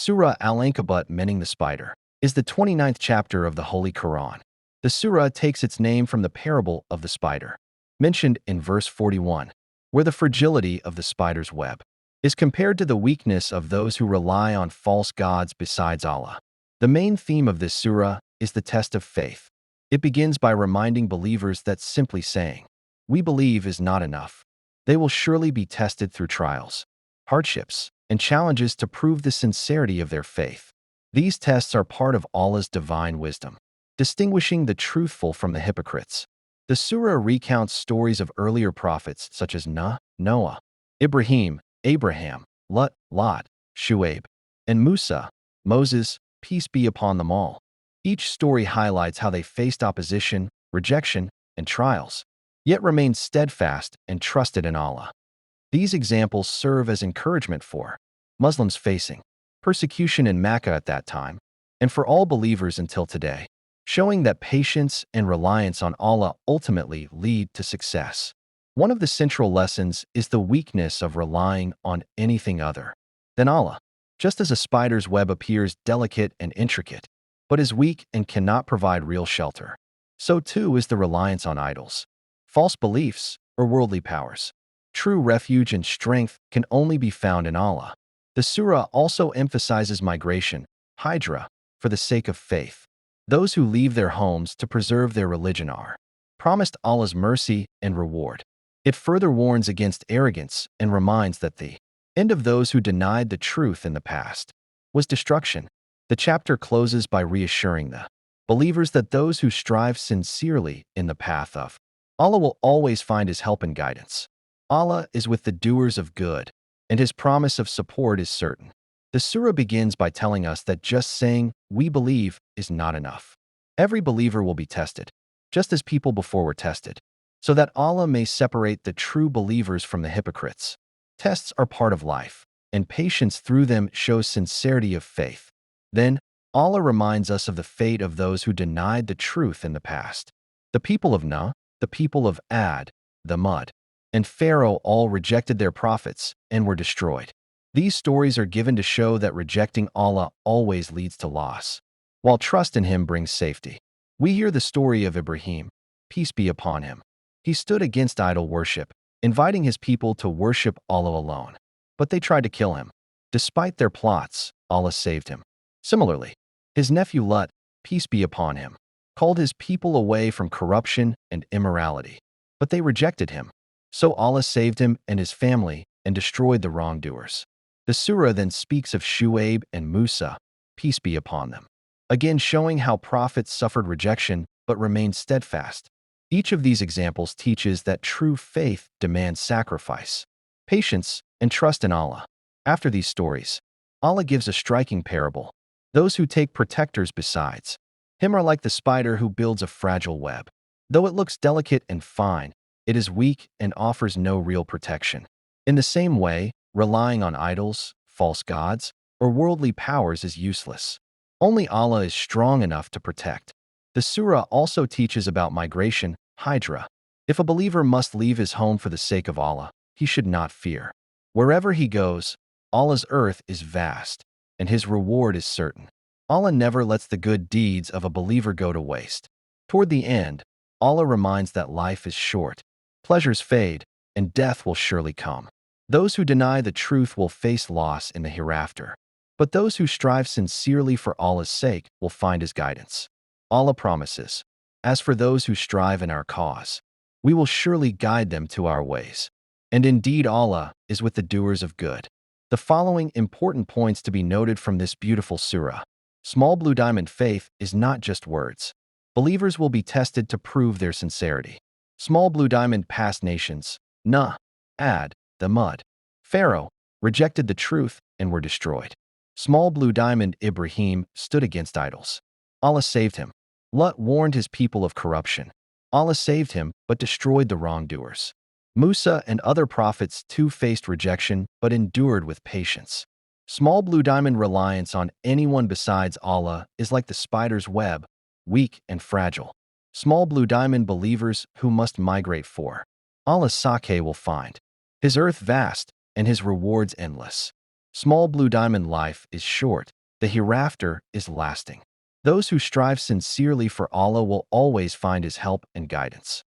Surah Al Ankabūt, meaning the spider, is the 29th chapter of the Holy Qur'an. The surah takes its name from the parable of the spider, mentioned in verse 41, where the fragility of the spider's web is compared to the weakness of those who rely on false gods besides Allah. The main theme of this surah is the test of faith. It begins by reminding believers that simply saying, "We believe," is not enough. They will surely be tested through trials, hardships, and challenges to prove the sincerity of their faith. These tests are part of Allah's divine wisdom, distinguishing the truthful from the hypocrites. The surah recounts stories of earlier prophets such as Noah, Ibrahim, Abraham, Lot, Shu'aib, and Musa, Moses, peace be upon them all. Each story highlights how they faced opposition, rejection, and trials, yet remained steadfast and trusted in Allah. These examples serve as encouragement for Muslims facing persecution in Makkah at that time, and for all believers until today, showing that patience and reliance on Allah ultimately lead to success. One of the central lessons is the weakness of relying on anything other than Allah. Just as a spider's web appears delicate and intricate, but is weak and cannot provide real shelter, so too is the reliance on idols, false beliefs, or worldly powers. True refuge and strength can only be found in Allah. The surah also emphasizes migration, hijrah, for the sake of faith. Those who leave their homes to preserve their religion are promised Allah's mercy and reward. It further warns against arrogance and reminds that the end of those who denied the truth in the past was destruction. The chapter closes by reassuring the believers that those who strive sincerely in the path of Allah will always find His help and guidance. Allah is with the doers of good, and His promise of support is certain. The surah begins by telling us that just saying, "We believe," is not enough. Every believer will be tested, just as people before were tested, so that Allah may separate the true believers from the hypocrites. Tests are part of life, and patience through them shows sincerity of faith. Then, Allah reminds us of the fate of those who denied the truth in the past. The people of Nuh, the people of Ad, the mud, and Pharaoh all rejected their prophets and were destroyed. These stories are given to show that rejecting Allah always leads to loss, while trust in Him brings safety. We hear the story of Ibrahim, peace be upon him. He stood against idol worship, inviting his people to worship Allah alone. But they tried to kill him. Despite their plots, Allah saved him. Similarly, his nephew Lut, peace be upon him, called his people away from corruption and immorality. But they rejected him. So Allah saved him and his family and destroyed the wrongdoers. The surah then speaks of Shu'aib and Musa, peace be upon them, again showing how prophets suffered rejection but remained steadfast. Each of these examples teaches that true faith demands sacrifice, patience, and trust in Allah. After these stories, Allah gives a striking parable. Those who take protectors besides Him are like the spider who builds a fragile web. Though it looks delicate and fine, it is weak and offers no real protection. In the same way, relying on idols, false gods, or worldly powers is useless. Only Allah is strong enough to protect. The surah also teaches about migration, hijrah. If a believer must leave his home for the sake of Allah, he should not fear. Wherever he goes, Allah's earth is vast, and His reward is certain. Allah never lets the good deeds of a believer go to waste. Toward the end, Allah reminds that life is short, pleasures fade, and death will surely come. Those who deny the truth will face loss in the hereafter, but those who strive sincerely for Allah's sake will find His guidance. Allah promises, "As for those who strive in our cause, we will surely guide them to our ways." And indeed Allah is with the doers of good. The following important points to be noted from this beautiful surah. Small blue diamond: faith is not just words. Believers will be tested to prove their sincerity. Small blue diamond: past nations, Nuh, Ad, the mud, Pharaoh, rejected the truth and were destroyed. Small blue diamond: Ibrahim stood against idols. Allah saved him. Lut warned his people of corruption. Allah saved him but destroyed the wrongdoers. Musa and other prophets too faced rejection but endured with patience. Small blue diamond: reliance on anyone besides Allah is like the spider's web, weak and fragile. Small blue diamond: believers who must migrate for Allah's sake will find His earth vast and His rewards endless. Small blue diamond life is short. The hereafter is lasting. Those who strive sincerely for Allah will always find His help and guidance.